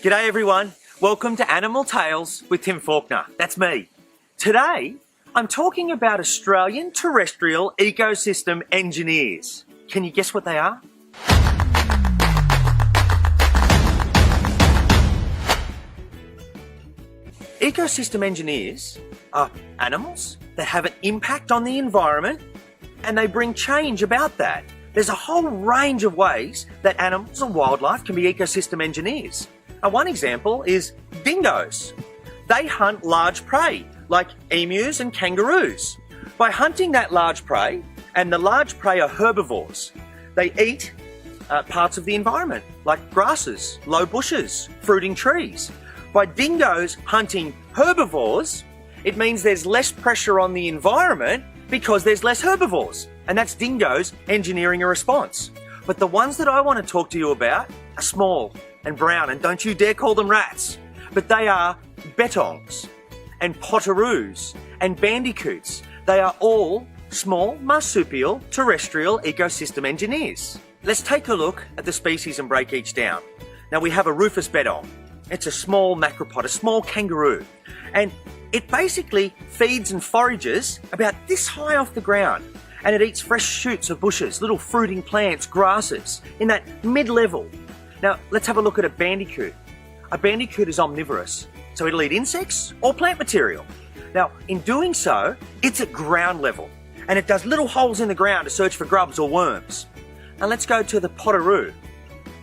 G'day everyone, welcome to Animal Tales with Tim Faulkner, that's me. Today, I'm talking about Australian terrestrial ecosystem engineers. Can you guess what they are? Ecosystem engineers are animals that have an impact on the environment and they bring change about that. There's a whole range of ways that animals and wildlife can be ecosystem engineers. One example is dingoes. They hunt large prey like emus and kangaroos. By hunting that large prey, and the large prey are herbivores, they eat parts of the environment like grasses, low bushes, fruiting trees. By dingoes hunting herbivores, it means there's less pressure on the environment because there's less herbivores. And that's dingoes engineering a response. But the ones that I want to talk to you about are small and brown, and don't you dare call them rats. But they are bettongs and potoroos and bandicoots. They are all small marsupial terrestrial ecosystem engineers. Let's take a look at the species and break each down. Now we have a rufous bettong. It's a small macropod, a small kangaroo. And it basically feeds and forages about this high off the ground. And it eats fresh shoots of bushes, little fruiting plants, grasses, in that mid-level. Now, let's have a look at a bandicoot. A bandicoot is omnivorous, so it'll eat insects or plant material. Now, in doing so, it's at ground level, and it does little holes in the ground to search for grubs or worms. Now, let's go to the potoroo.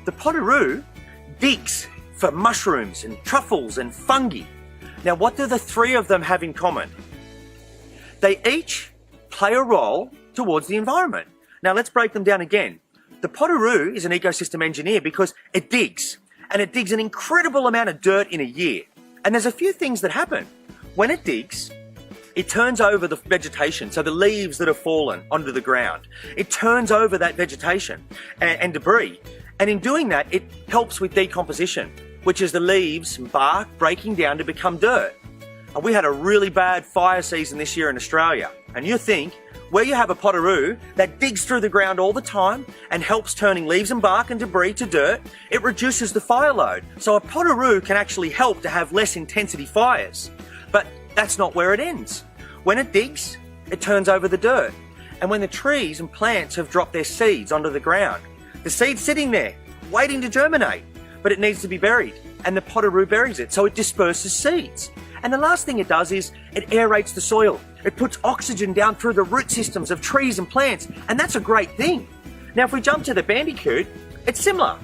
The potoroo digs for mushrooms and truffles and fungi. Now, what do the three of them have in common? They each play a role towards the environment. Now let's break them down again. The potoroo is an ecosystem engineer because it digs, and it digs an incredible amount of dirt in a year. And there's a few things that happen. When it digs, it turns over the vegetation, so the leaves that have fallen onto the ground. It turns over that vegetation and debris. And in doing that, it helps with decomposition, which is the leaves and bark breaking down to become dirt. And we had a really bad fire season this year in Australia. And you think, where you have a potoroo that digs through the ground all the time and helps turning leaves and bark and debris to dirt, it reduces the fire load. So a potoroo can actually help to have less intensity fires. But that's not where it ends. When it digs, it turns over the dirt. And when the trees and plants have dropped their seeds onto the ground, the seed's sitting there, waiting to germinate, but it needs to be buried. And the potoroo buries it, so it disperses seeds. And the last thing it does is it aerates the soil. It puts oxygen down through the root systems of trees and plants, and that's a great thing. Now if we jump to the bandicoot, it's similar.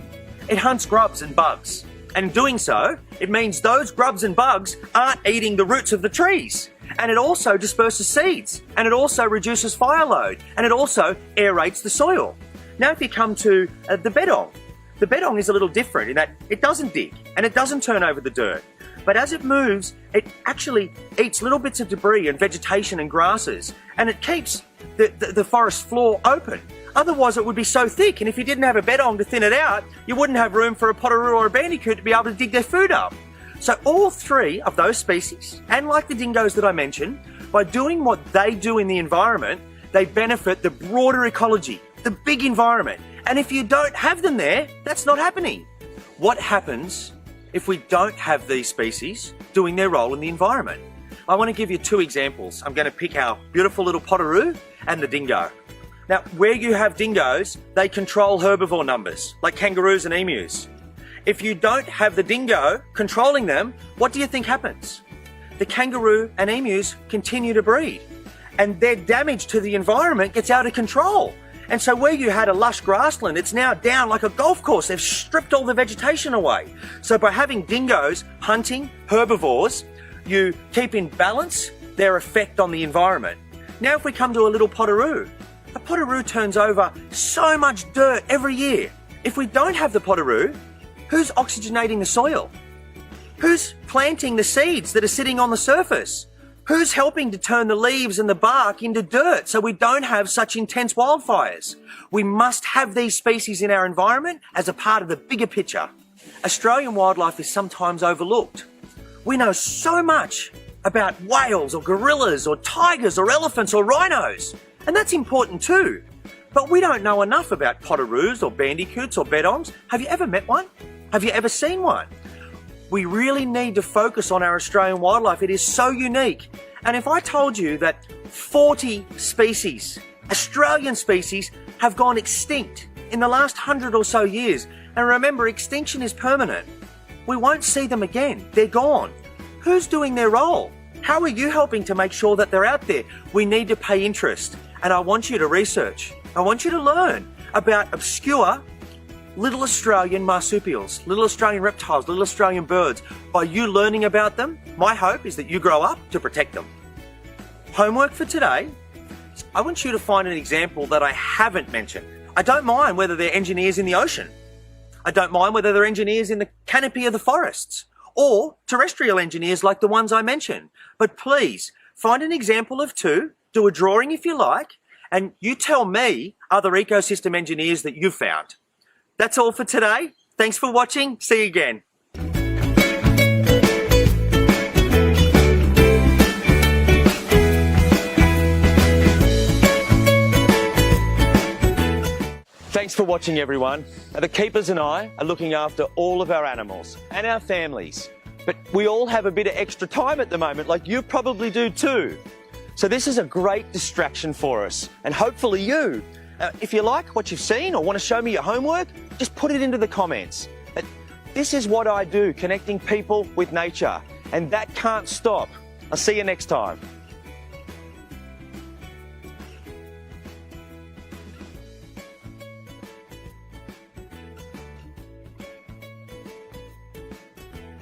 It hunts grubs and bugs, and in doing so, it means those grubs and bugs aren't eating the roots of the trees. And it also disperses seeds, and it also reduces fire load, and it also aerates the soil. Now if you come to the bettong is a little different in that it doesn't dig, and it doesn't turn over the dirt. But as it moves, it actually eats little bits of debris and vegetation and grasses, and it keeps the forest floor open. Otherwise it would be so thick, and if you didn't have a bettong to thin it out, you wouldn't have room for a potoroo or a bandicoot to be able to dig their food up. So all three of those species, and like the dingoes that I mentioned, by doing what they do in the environment, they benefit the broader ecology, the big environment. And if you don't have them there, that's not happening. What happens if we don't have these species doing their role in the environment? I want to give you two examples. I'm going to pick our beautiful little potoroo and the dingo. Now, where you have dingoes, they control herbivore numbers, like kangaroos and emus. If you don't have the dingo controlling them, what do you think happens? The kangaroo and emus continue to breed, and their damage to the environment gets out of control. And so where you had a lush grassland, it's now down like a golf course. They've stripped all the vegetation away. So by having dingoes hunting herbivores, you keep in balance their effect on the environment. Now if we come to a little potoroo, a potoroo turns over so much dirt every year. If we don't have the potoroo, who's oxygenating the soil? Who's planting the seeds that are sitting on the surface? Who's helping to turn the leaves and the bark into dirt so we don't have such intense wildfires? We must have these species in our environment as a part of the bigger picture. Australian wildlife is sometimes overlooked. We know so much about whales or gorillas or tigers or elephants or rhinos, and that's important too. But we don't know enough about potoroos or bandicoots or bettongs. Have you ever met one? Have you ever seen one? We really need to focus on our Australian wildlife. It is so unique. And if I told you that 40 species, Australian species, have gone extinct in the last 100 or so years, and remember, extinction is permanent. We won't see them again. They're gone. Who's doing their role? How are you helping to make sure that they're out there? We need to pay interest, and I want you to research. I want you to learn about obscure little Australian marsupials, little Australian reptiles, little Australian birds. By you learning about them, my hope is that you grow up to protect them. Homework for today, I want you to find an example that I haven't mentioned. I don't mind whether they're engineers in the ocean. I don't mind whether they're engineers in the canopy of the forests or terrestrial engineers like the ones I mentioned. But please, find an example of two, do a drawing if you like, and you tell me other ecosystem engineers that you've found. That's all for today. Thanks for watching. See you again. Thanks for watching, everyone. Now, the keepers and I are looking after all of our animals and our families. But we all have a bit of extra time at the moment, like you probably do too. So this is a great distraction for us, and hopefully you. If you like what you've seen or want to show me your homework, just put it into the comments. This is what I do, connecting people with nature, and that can't stop. I'll see you next time.